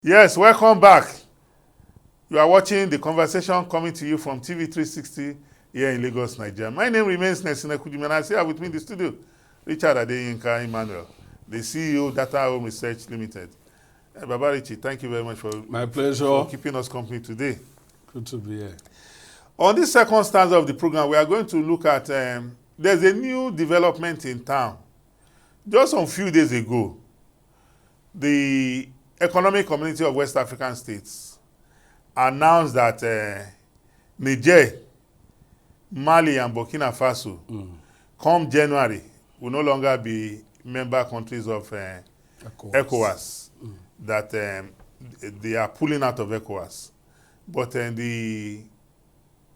Yes, welcome back. You are watching the conversation coming to you from TV 360 here in Lagos, Nigeria. My name remains Nesine Kujimi, and I see with me in the studio Richard Adeyinka Emmanuel, the CEO Data Home Research Limited. Baba Richie, thank you very much for my pleasure for keeping us company today. Good to be here. On this second stanza of the program, we are going to look at there's a new development in town. Just a few days ago, the Economic Community of West African States announced that Niger, Mali, and Burkina Faso, come January, will no longer be member countries of ECOWAS. That they are pulling out of ECOWAS. But the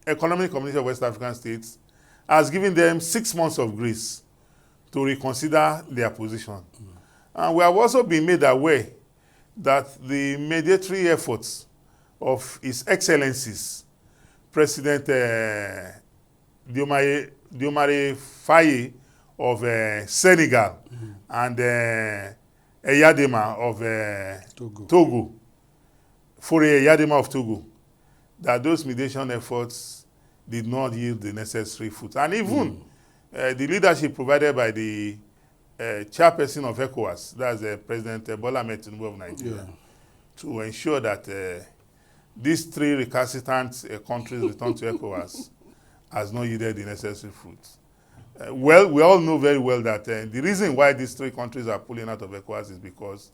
Economic Community of West African States has given them 6 months of grace to reconsider their position. And we have also been made aware that the mediatory efforts of His Excellencies, President Diomaye Faye of Senegal and Eyadema of Togo, Faure Eyadema of Togo, that those mediation efforts did not yield the necessary fruit. And even the leadership provided by the chairperson of ECOWAS, that's President Bola Ahmed Tinubu of Nigeria, to ensure that these three recalcitrant countries return to ECOWAS has not yielded the necessary fruit. Well, we all know very well that the reason why these three countries are pulling out of ECOWAS is because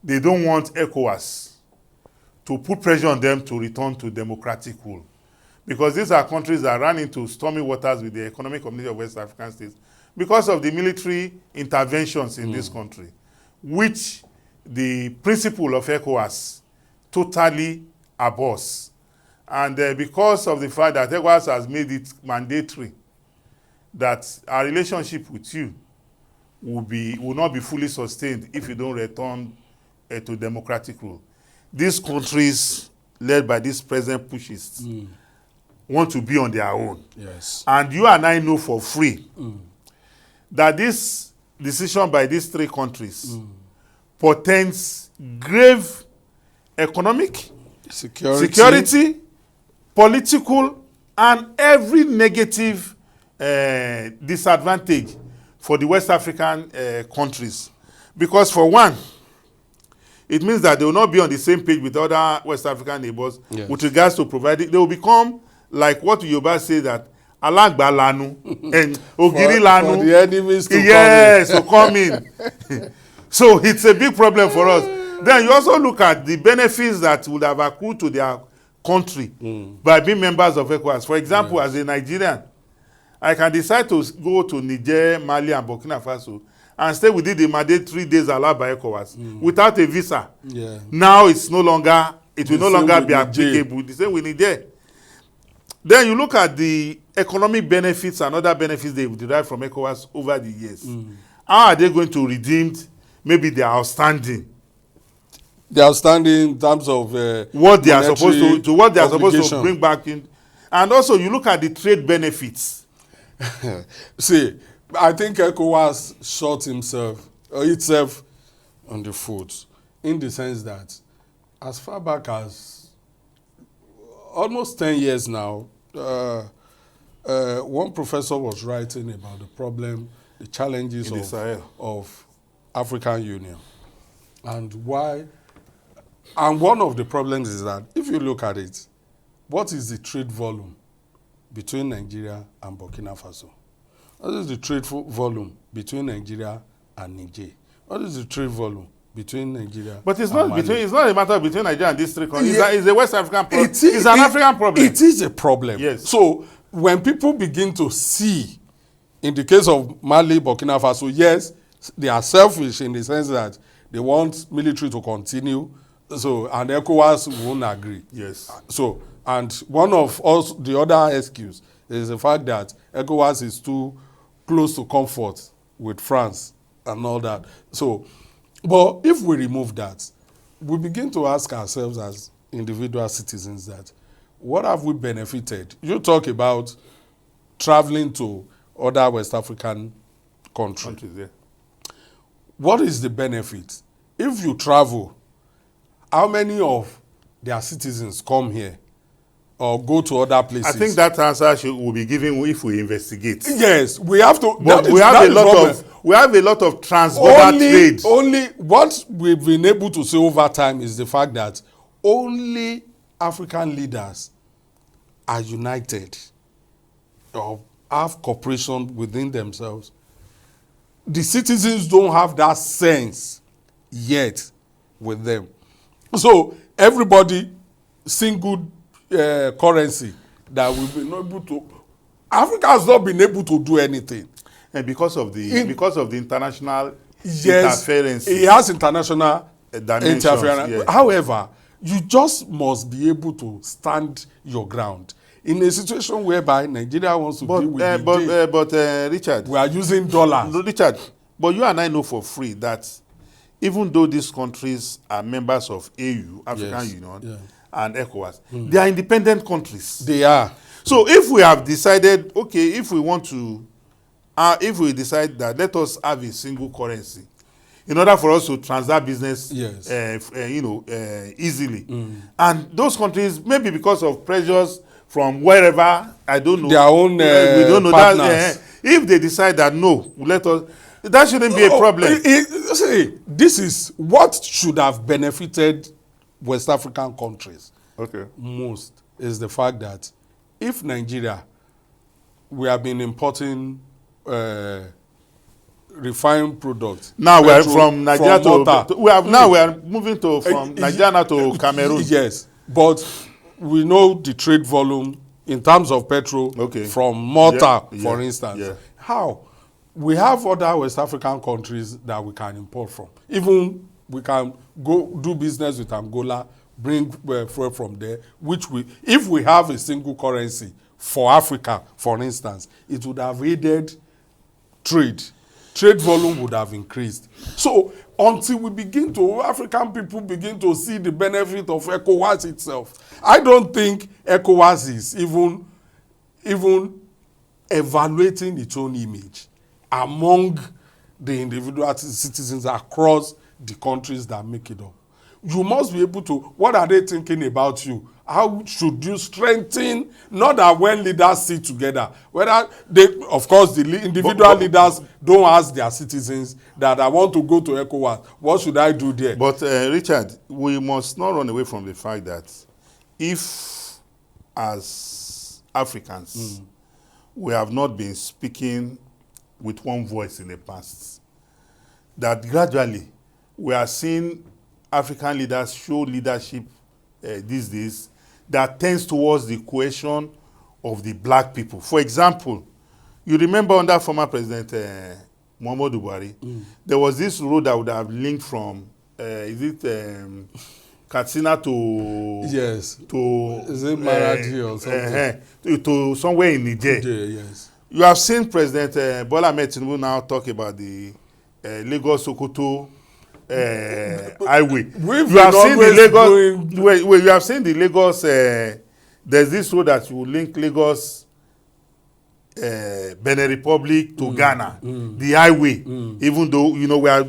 they don't want ECOWAS to put pressure on them to return to democratic rule. Because these are countries that ran into stormy waters with the Economic Community of West African States because of the military interventions in this country, which the principle of ECOWAS totally abhors. And because of the fact that ECOWAS has made it mandatory that our relationship with you will not be fully sustained if you don't return to democratic rule. These countries, led by these present pushists, want to be on their own. Yes. And you and I know for free that this decision by these three countries portends grave economic, security, political, and every negative disadvantage for the West African countries. Because for one, it means that they will not be on the same page with other West African neighbors with regards to providing. They will become like what Yoruba say that Alagba lanu and Ogiri lanu. For the enemies to come in. So it's a big problem for us. Then you also look at the benefits that would have accrued to their country by being members of ECOWAS. For example, as a Nigerian, I can decide to go to Niger, Mali, and Burkina Faso and stay within the mandate 3 days allowed by ECOWAS without a visa. Now it will no longer be applicable. The same with Niger. Then you look at the economic benefits and other benefits they will derive from ECOWAS over the years. How are they going to redeem maybe their outstanding? The outstanding in terms of what they are supposed to bring back in. And also you look at the trade benefits. See, I think ECOWAS shot itself on the foot in the sense that as far back as almost 10 years now, one professor was writing about the problem, the challenges of African Union, and why. And one of the problems is that if you look at it, what is the trade volume between Nigeria and Burkina Faso? What is the trade volume between Nigeria and Niger? What is the trade volume between Nigeria? But it's not between. It's not a matter between Nigeria and these three countries. It's a West African problem. It's an African problem. It is a problem. Yes. So when people begin to see, in the case of Mali, Burkina Faso, yes, they are selfish in the sense that they want military to continue. So and ECOWAS won't agree. Yes. So and one of us, the other excuse is the fact that ECOWAS is too close to comfort with France and all that. So, but if we remove that, we begin to ask ourselves as individual citizens that what have we benefited? You talk about traveling to other West African countries. What is the benefit? If you travel, how many of their citizens come here or go to other places? I think that answer will be given if we investigate. Yes, we have to. But we have a lot of transborder trade. Only what we've been able to see over time is the fact that only African leaders are united or have cooperation within themselves. The citizens don't have that sense yet with them. So everybody single currency that we've been able to. Africa has not been able to do anything. And because of the international interference. It has international interference. Yeah. However, you just must be able to stand your ground. In a situation whereby Nigeria wants to deal with Richard, we are using dollars. Richard, but you and I know for free that even though these countries are members of AU, African Union, and ECOWAS, they are independent countries. They are. So if we have decided, okay, if we decide that let us have a single currency, in order for us to transact business, easily, and those countries, maybe because of pressures from wherever, I don't know, their own we don't know partners. That, if they decide that no, let us, that shouldn't be a problem. See, this is what should have benefited West African countries. Okay. Most is the fact that if Nigeria, we have been importing refined products. Now we are from Nigeria we are moving from Nigeria to Cameroon. Yes, but we know the trade volume in terms of petrol from Malta, for instance. Yeah. How? We have other West African countries that we can import from. Even we can go do business with Angola, bring fuel from there, which if we have a single currency for Africa, for instance, it would have aided trade. Trade volume would have increased. So until African people begin to see the benefit of ECOWAS itself, I don't think ECOWAS is even evaluating its own image among the individual citizens across the countries that make it up. You must be able to, what are they thinking about you? How should you strengthen, not that when leaders sit together, whether they, of course, the individual leaders don't ask their citizens that I want to go to ECOWAS, what should I do there? But Richard, we must not run away from the fact that if, as Africans, we have not been speaking with one voice in the past, that gradually we are seeing African leaders show leadership these days that tends towards the cohesion of the black people. For example, you remember under former President Muhammadu Buhari, there was this road that would have linked from, Katsina to... Yes. To... Is it Maradi or something? To somewhere in Niger. Yes. You have seen President Bola Ahmed Tinubu now talk about the Lagos-Sokoto highway. You have seen the Lagos. There's this road that will link Lagos, Benin Republic to Ghana. The highway, even though we are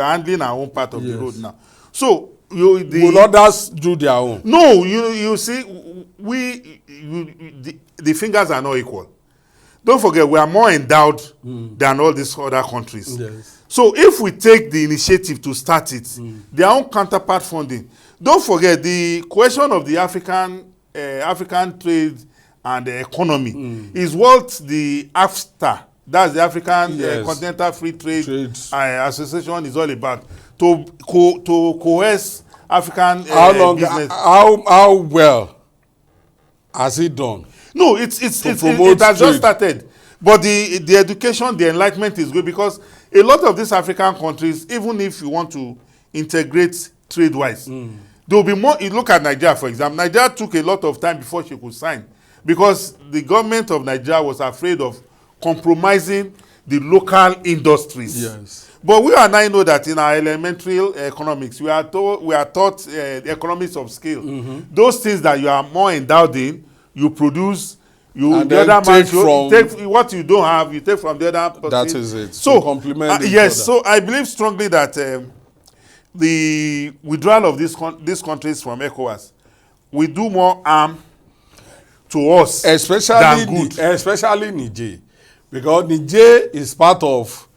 handling our own part of the road now. So will others do their own? No, you see, the fingers are not equal. Don't forget, we are more endowed than all these other countries. Yes. So if we take the initiative to start it, their own counterpart funding, don't forget the question of the African trade and the economy is what the AfTA, that's the African Continental Free Trade Association, is all about. To coerce African business. How well has it done? No, it has just started. But the education, the enlightenment is good, because a lot of these African countries, even if you want to integrate trade-wise, there will be more. You look at Nigeria, for example. Nigeria took a lot of time before she could sign, because the government of Nigeria was afraid of compromising the local industries. Yes. But we are now know that in our elementary economics, we are taught economics of scale. Those things that you are more endowed in, you produce. You the other man take what you don't have, you take from the other person. That is it. So complement yes, so I believe strongly that the withdrawal of these countries from ECOWAS will do more harm to us especially than good. especially Niger, because Niger is part of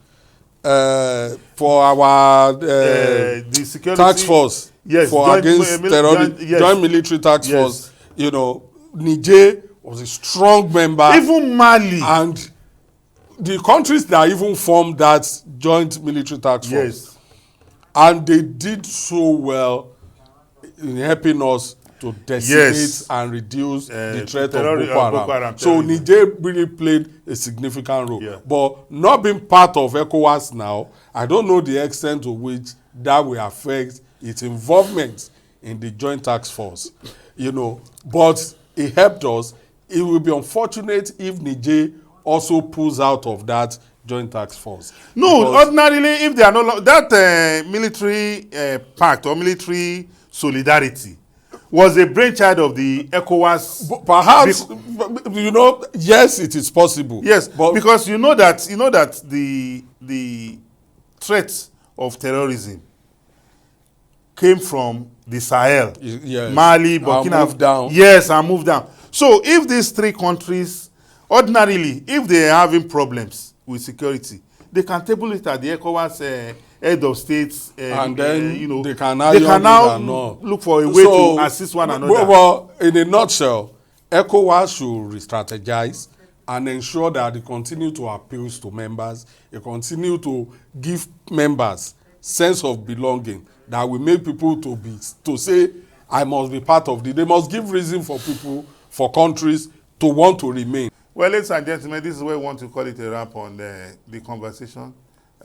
for our the security task force, yes, for against terrorism, yes, joint military task yes. force. You know, Niger was a strong member. Even Mali. And the countries that even formed that joint military task force, Yes. and they did so well in helping us to decimate Yes. and reduce the threat of Boko Boko Haram. Haram So terrorism. Niger really played a significant role. Yeah. But not being part of ECOWAS now, I don't know the extent to which that will affect its involvement in the joint task force. You know, but it helped us. It will be unfortunate if Niger also pulls out of that joint task force. No, Because ordinarily, if they are no that military pact or military solidarity was a brainchild of the ECOWAS. perhaps, you know, yes, it is possible. Yes, but because you know that the threat of terrorism came from the Sahel, yes, Mali, and Burkina moved down. Yes, and moved down. So if these three countries, ordinarily, if they are having problems with security, they can table it at the ECOWAS head of states, and then you know, they can now look for a way to assist one another. Well, in a nutshell, ECOWAS should re-strategize and ensure that they continue to appeal to members, they continue to give members sense of belonging that will make people to say, I must be part of They must give reason for people, for countries to want to remain. Well, ladies and gentlemen, this is where we want to call it a wrap on the conversation.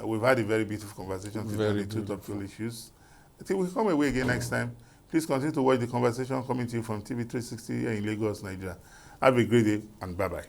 We've had a very beautiful conversation today on the two topical issues. I think we'll come away again next time. Please continue to watch the conversation coming to you from TV 360 here in Lagos, Nigeria. Have a great day and bye-bye.